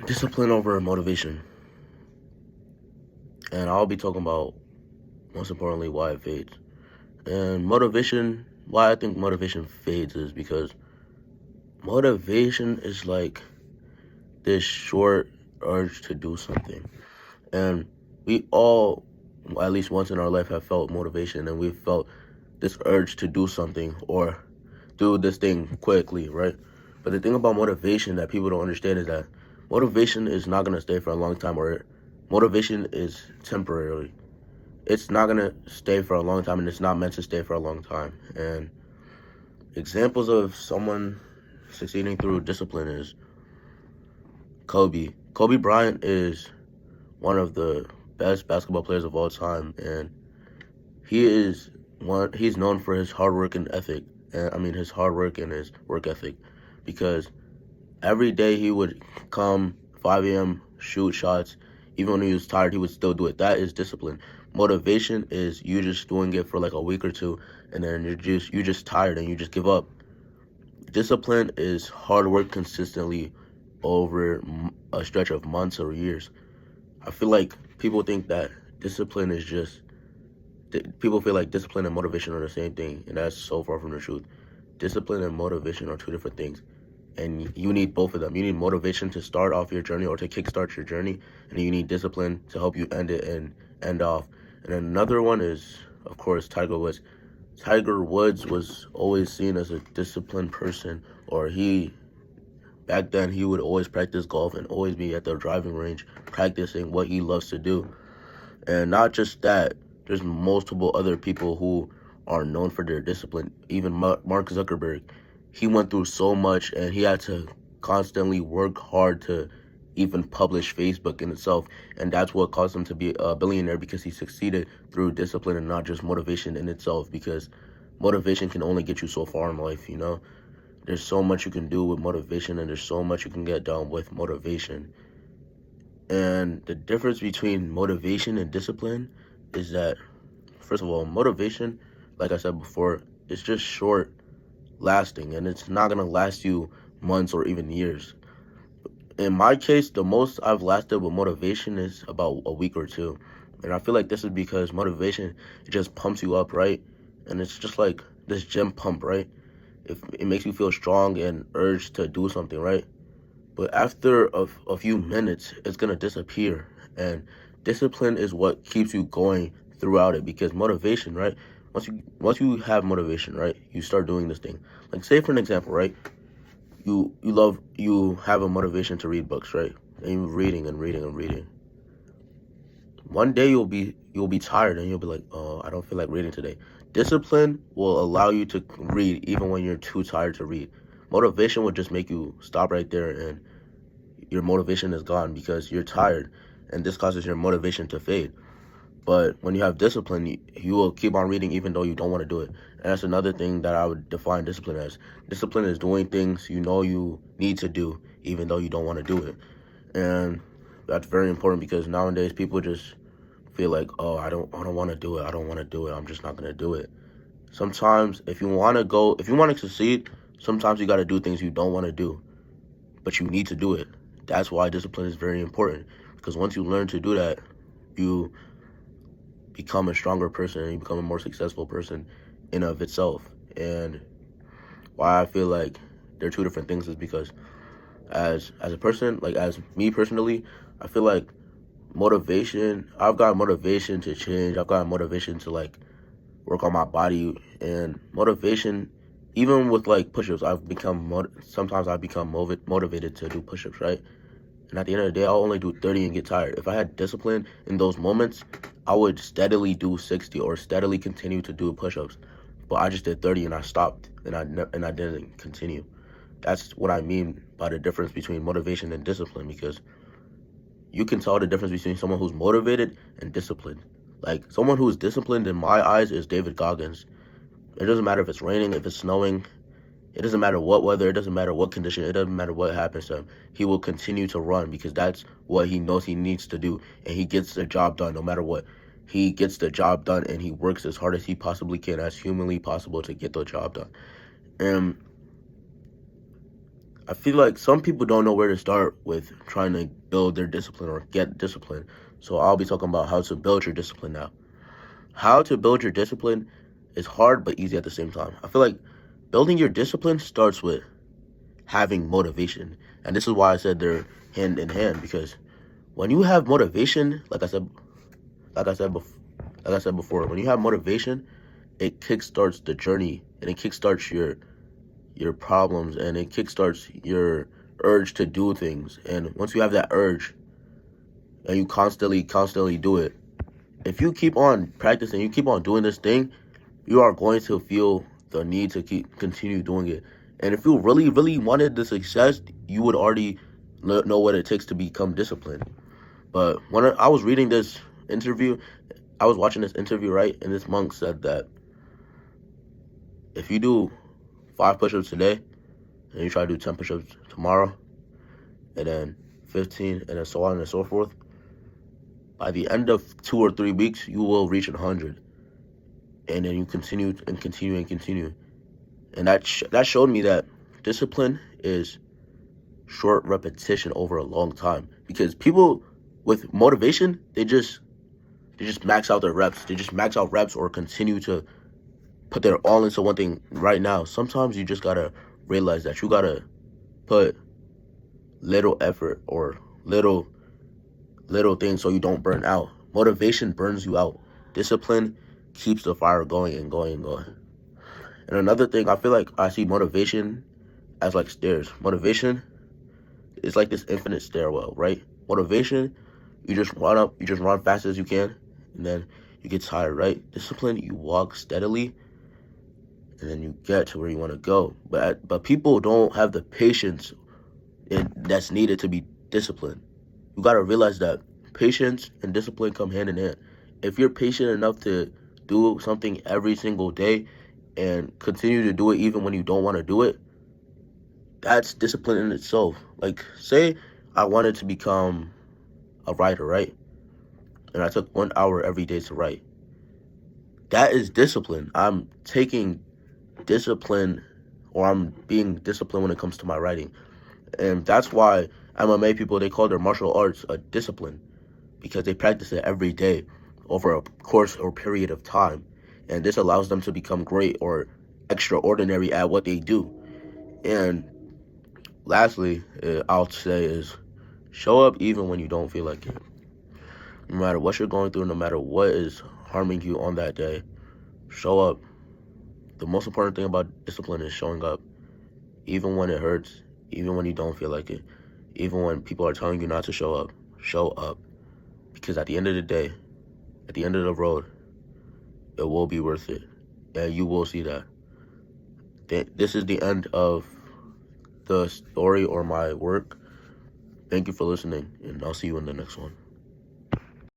Discipline over motivation. And I'll be talking about, most importantly, why it fades. And motivation, why I think motivation fades is because motivation is like this short urge to do something. And we all, at least once in our life, have felt motivation and we've felt this urge to do something or do this thing quickly, right? But the thing about motivation that people don't understand is that motivation is not going to stay for a long time, or motivation is temporary. It's not going to stay for a long time, and it's not meant to stay for a long time. And examples of someone succeeding through discipline is Kobe. Kobe Bryant is one of the best basketball players of all time, and he's known for his hard work and ethic. And I mean his hard work and his work ethic, because every day he would come 5 a.m., shoot shots. Even when he was tired, he would still do it. That is discipline. Motivation is you just doing it for like a week or two, and then you're just tired and you just give up. Discipline is hard work consistently over a stretch of months or years. I feel like people think that discipline is just people feel like discipline and motivation are the same thing, and that's so far from the truth. Discipline and motivation are two different things, and you need both of them. You need motivation to start off your journey or to kickstart your journey, and you need discipline to help you end it and end off. And another one is, of course, Tiger Woods. Tiger Woods was always seen as a disciplined person, or back then he would always practice golf and always be at the driving range practicing what he loves to do. And not just that, there's multiple other people who are known for their discipline. Even Mark Zuckerberg, he went through so much and he had to constantly work hard to even publish Facebook in itself. And that's what caused him to be a billionaire, because he succeeded through discipline and not just motivation in itself, because motivation can only get you so far in life, you know? There's so much you can do with motivation, and there's so much you can get done with motivation. And the difference between motivation and discipline is that, first of all, motivation, like I said before, is just short lasting, and it's not going to last you months or even years. In my case, the most I've lasted with motivation is about a week or two. And I feel like this is because motivation, it just pumps you up, right? And it's just like this gym pump, right? It makes you feel strong and urged to do something, right? But after a few minutes, it's going to disappear. And discipline is what keeps you going throughout it, because motivation, right? Once you have motivation, right, you start doing this thing. Like, say for an example, right? You have a motivation to read books, right? And you're reading and reading and reading. One day you'll be tired and you'll be like, oh, I don't feel like reading today. Discipline will allow you to read even when you're too tired to read. Motivation will just make you stop right there, and your motivation is gone because you're tired, and this causes your motivation to fade. But when you have discipline, you will keep on reading even though you don't want to do it. And that's another thing that I would define discipline as. Discipline is doing things you know you need to do even though you don't want to do it. And that's very important, because nowadays people just feel like, oh, I don't want to do it. I don't want to do it. I'm just not going to do it. Sometimes if you want to succeed, sometimes you got to do things you don't want to do, but you need to do it. That's why discipline is very important, because once you learn to do that, you become a stronger person and you become a more successful person in of itself. And why I feel like they're two different things is because as a person, like as me personally, I feel like I've got motivation to change. I've got motivation to like work on my body, and motivation, even with like push-ups, sometimes I've become motivated to do push-ups, right? And at the end of the day, I'll only do 30 and get tired. If I had discipline in those moments, I would steadily do 60 or steadily continue to do push-ups. But I just did 30 and I stopped, and I didn't continue. That's what I mean by the difference between motivation and discipline, because you can tell the difference between someone who's motivated and disciplined. Like, someone who's disciplined in my eyes is David Goggins. It doesn't matter if it's raining, if it's snowing. It doesn't matter what weather, it doesn't matter what condition, it doesn't matter what happens to him. He will continue to run because that's what he knows he needs to do, and he gets the job done no matter what. He gets the job done, and he works as hard as he possibly can, as humanly possible, to get the job done. And I feel like some people don't know where to start with trying to build their discipline or get discipline. So I'll be talking about how to build your discipline now. How to build your discipline is hard but easy at the same time. I feel like building your discipline starts with having motivation. And this is why I said they're hand in hand, because when you have motivation, like I said before, when you have motivation, it kickstarts the journey and it kickstarts your problems and it kickstarts your urge to do things. And once you have that urge and you constantly do it, if you keep on practicing, you keep on doing this thing, you are going to feel the need to continue doing it. And if you really wanted the success, you would already know what it takes to become disciplined. But when I was reading this interview, I was watching this interview, right? And this monk said that if you do 5 push-ups today, and you try to do 10 push-ups tomorrow, and then 15, and then so on and so forth, by the end of 2 or 3 weeks, you will reach 100. And then you continue and continue and continue. And that showed me that discipline is short repetition over a long time. Because people with motivation, they just max out their reps. They just max out reps or continue to put their all into one thing right now. Sometimes you just gotta realize that you gotta put little effort or little things so you don't burn out. Motivation burns you out. Discipline keeps the fire going and going and going. And another thing, I feel like I see motivation as like stairs. Motivation is like this infinite stairwell, right? Motivation, you just run up, you just run fast as you can, and then you get tired, right? Discipline, you walk steadily, and then you get to where you want to go. But people don't have the patience that's needed to be disciplined. You got to realize that patience and discipline come hand in hand. If you're patient enough to do something every single day and continue to do it even when you don't want to do it, that's discipline in itself. Like, say I wanted to become a writer, right? And I took 1 hour every day to write. That is discipline. I'm taking discipline, or I'm being disciplined when it comes to my writing. And that's why MMA people, they call their martial arts a discipline, because they practice it every day over a course or period of time. And this allows them to become great or extraordinary at what they do. And lastly, I'll say is show up even when you don't feel like it. No matter what you're going through, no matter what is harming you on that day, show up. The most important thing about discipline is showing up, even when it hurts, even when you don't feel like it, even when people are telling you not to show up. Show up, because at the end of the day, at the end of the road, it will be worth it, and you will see that. This is the end of the story or my work. Thank you for listening, and I'll see you in the next one.